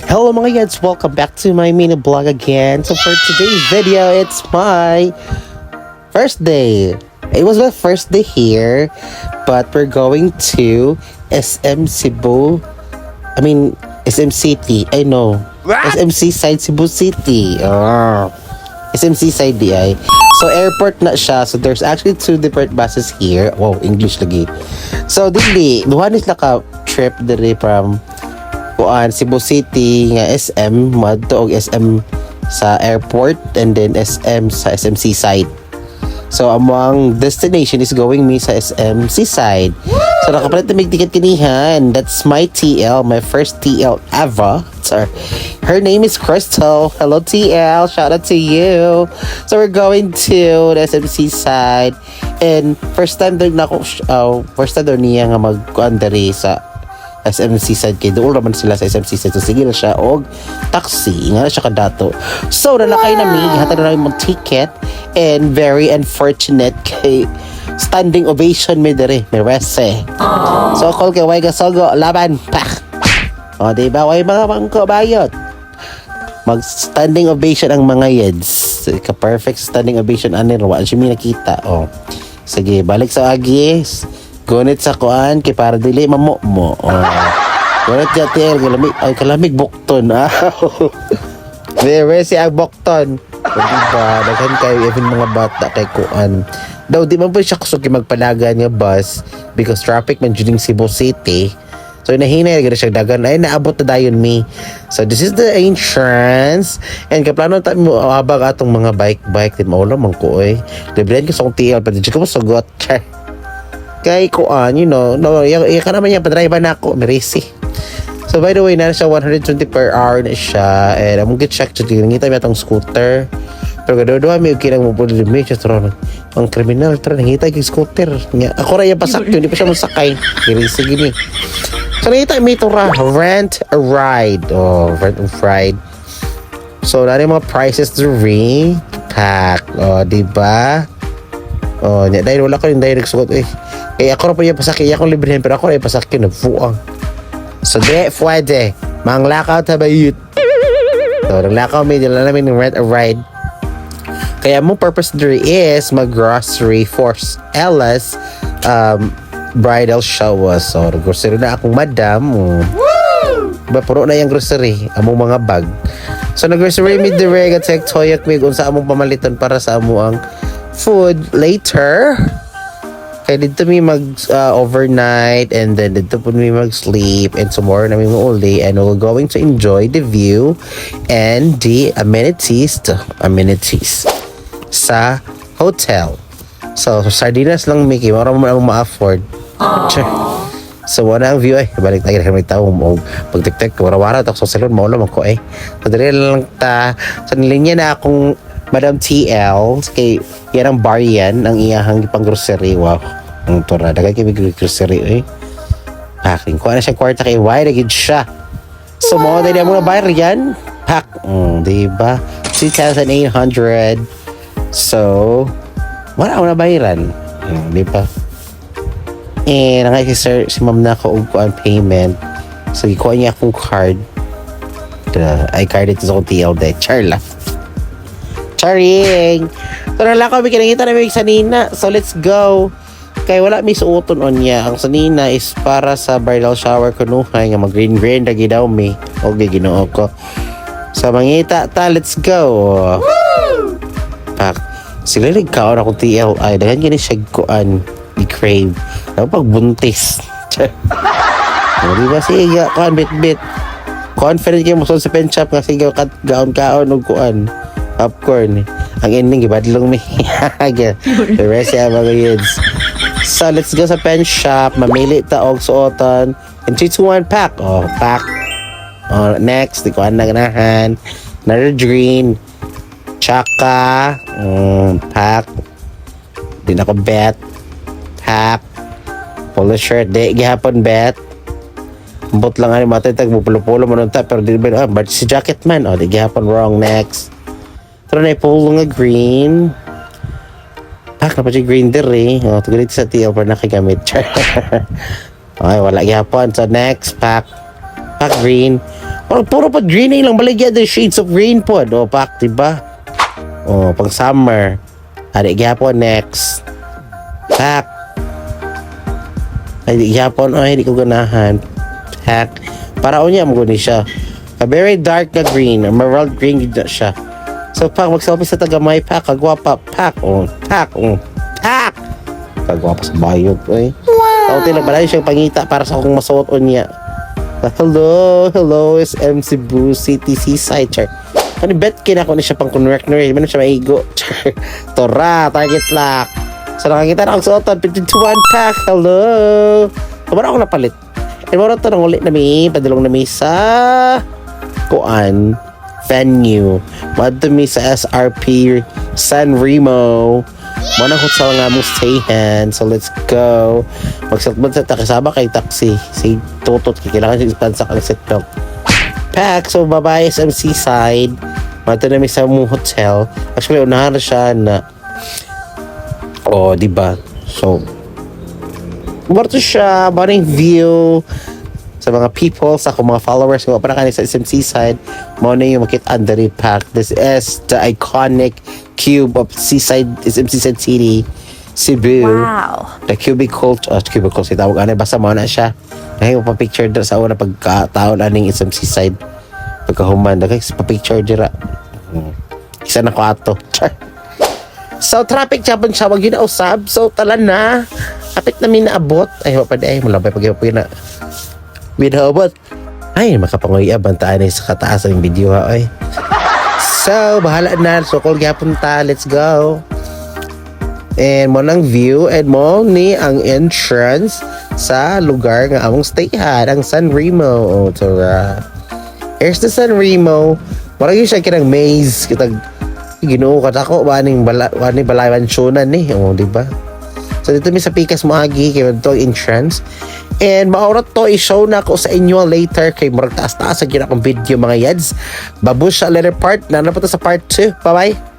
Hello mga yads, welcome back to my mini vlog again. So for today's video, it's my first day. It was my first day here, but we're going to SM Cebu. SM City. I know. SMC side Cebu City. SMC side di ay. So airport na siya. So there's actually two different buses here. Wow, English lagi. So dili, duhanis na ka trip diri from Cebu City nga SM madto og SM sa airport and then SM sa SMC side. So among destination is going me sa SMC side. So nakapalit na may ticket kinihan. That's my TL, my first TL ever. So, her name is Crystal. Hello TL, shout out to you. So we're going to the SMC side and first time daw niya nga magkuan diri sa SMC side kay doon naman sila sa SMC side. So sige na siya og taxi nga na siya kadato. So nalakay na mi gihatag na namin mong ticket and very unfortunate kay standing ovation mi dere may rese. So call kay way gasogo laban pak. O diba way mga bangko bayot. Mag standing ovation ang mga yeds. Ka perfect standing ovation ani wa siya mi nakita. O sige balik sa agis. Gunit sa kuan kay para dili mamo mo. Gunit jatil kalamig bukton. Very si bukton. Diba daghan kayo even mga bata kay kuan. Daw di man po siya kusog magpalagan nga bus because traffic man jud Cebu City. So nahinay gid siya dagan ay naabot na dayon mi. So this is the entrance and kaplano ta mo habang atong mga bike di maulo man ko oy. Libre ko sa TL pero di ko sugot. Kay kuan, you know, no, iya ka naman yan, padriver na ako, merisi. So by the way, na siya 120 per hour na siya, and among get-check, nangita mo itong scooter. Pero gado-doa, may kinang mo po din mo, ang kriminal, nangita yung scooter. Ako rin yung pasak yun, hindi pa siya masakay. Merisi gini. So nangita mo ito rent a ride. Rent a ride. So, na mga prices to pack. Diba? Dahil wala ko yung dahil nagsugot, kaya ako na po yung pasakyan, akong librihan, pero ako na yung pasakyan, nagfuang. So, pwede. Manglakaw tabayut. So, naglakaw may dila namin ng rent a ride. Kaya mong purpose there is mag-grocery for Ella's bridal shower. So, grocery na akong madam. Diba, puro na yung grocery, among mga bag. So, nag-grocery me direct at toyok me kung sa among pamalitan para sa among food later. Kaya dito mi overnight and then dito po mi mag-sleep and tomorrow na mi uli and we're going to enjoy the view and the amenities sa hotel. So sardinas lang Mickey, mara mo ma-afford. So wala ang view balik tayo kami tao mo pag-tiktik wara-wara tak sa salon mo lang ko So dali lang ta sa nilinya na akong Madam TL, kay yan ang bar yan, ang iyahang pang grocery. Wow, ang tura, dagay kayo grocery packing, kuha na siya kwarta kay why nagid siya. So mo dali mo na bayar yan pack, diba 2,800. So wala ako na bayaran, diba. And nga si ma'am na ko og kuan payment. So ikuha niya akong card. I card ito sa akong TL de charla. Charing! So nala kami kinangita namin sa Nina. So let's go. Kaya wala may suoton on niya. Ang sa Nina is para sa bridal shower kunuhay nga mag-green lagi daw may. Okay, ginoo ko. So mangita ta, let's go. Woo! Sila nagkaon akong TLI. Dahan gini siya kuan. I-crave. Ako pagbuntis. Diba siya kuan bit-bit. Confident kayo mo sa pen shop nga sigaw gaon-kaon og kuan. Popcorn. Ang ending gibadlong mi. The rest ya mga kids. So let's go sa pen shop. Mamili ta og suoton. And 3, 2, 1 pack. Pack. Next, di ko na ganahan. Another green. Chaka. Pack. Di na ko bet. Pack. Polo shirt. Di gihapon bet. Bot lang ani matay tag pulo-pulo man unta pero di ba but si jacket man di gihapon wrong. Next. Tara na ipolo nga green. Pack na pa siya green diri. Tugalit sa TL para nakagamit. Ay, wala gyapon. So next pack green. Puro pa green lang. Baligyan the shades of green po. O, pak, diba? O, pang summer. Hari gyapon next. Pak. Ay, di gyapon. Ay, di ko ganahan. Pak. Para unya mo guni siya. A very dark na green. Emerald green gid na siya. So, pak, magselfie sa tagamay. Pak, kagwapa. Pak. O, pak. O, pak. Kagwapa sa bayog. Ay. Wow. Tawag lang. Balay siyang pangita para sa akong masuot o niya. Hello, it's MC Boo City Seaside, char. Ano, bet kinako na siya pang convert na rin. Ano siya maigo? Tora, target lock. So, nakakita na akong suotan. 51 pack, hello. Kamara ako napalit. E, mara ito nang ulit na may, padulong na may sa kuan, venue. Madto mi sa SRP San Remo. Mana ko sa nga mo stayhan. So let's go. Magsatbad sa takasama kay taxi. Si Tutot kailangan siya ispansa kang seatbelt. Pack. So bye-bye SMC side. Mato na mi sa mong hotel. Actually unahan na siya na diba? So marto siya, maraming view sa mga people, sa akong mga followers ko para kanina sa SMC side mo na yung makita under the pack. This is the iconic cube of Seaside, SMC Side City, Cebu. Wow. The cubicle si tawag ano, basta mo na siya. Ngayon pa picture dira sa una pagkataon aning SMC side. Pagkahuman dagay pa picture dira. Isa na ko ato. So traffic jabon siya wag yun na usab. So talan na. Kapit na minaabot. Ay pa di ay mulabay pag na. Minaabot. Ay makapanguya bantaan ay sa kataas ang video ha ay. So bahala na. So call gyapon ta. Let's go. And mo nang view and mo ni ang entrance sa lugar nga among stayhan, ang San Remo. O tora. Here's the San Remo. Marag yun siya kinang maze. Kitag Ginoo ka ako baning balayan sunan ni. O diba? So dito mi sa Pikas Moagi kay to entrance. And maorat to i-show na ko sa inyo later kay murag taas-taas ang ginakong video mga yads. Babush sa later part. Na po to sa part 2. Bye-bye.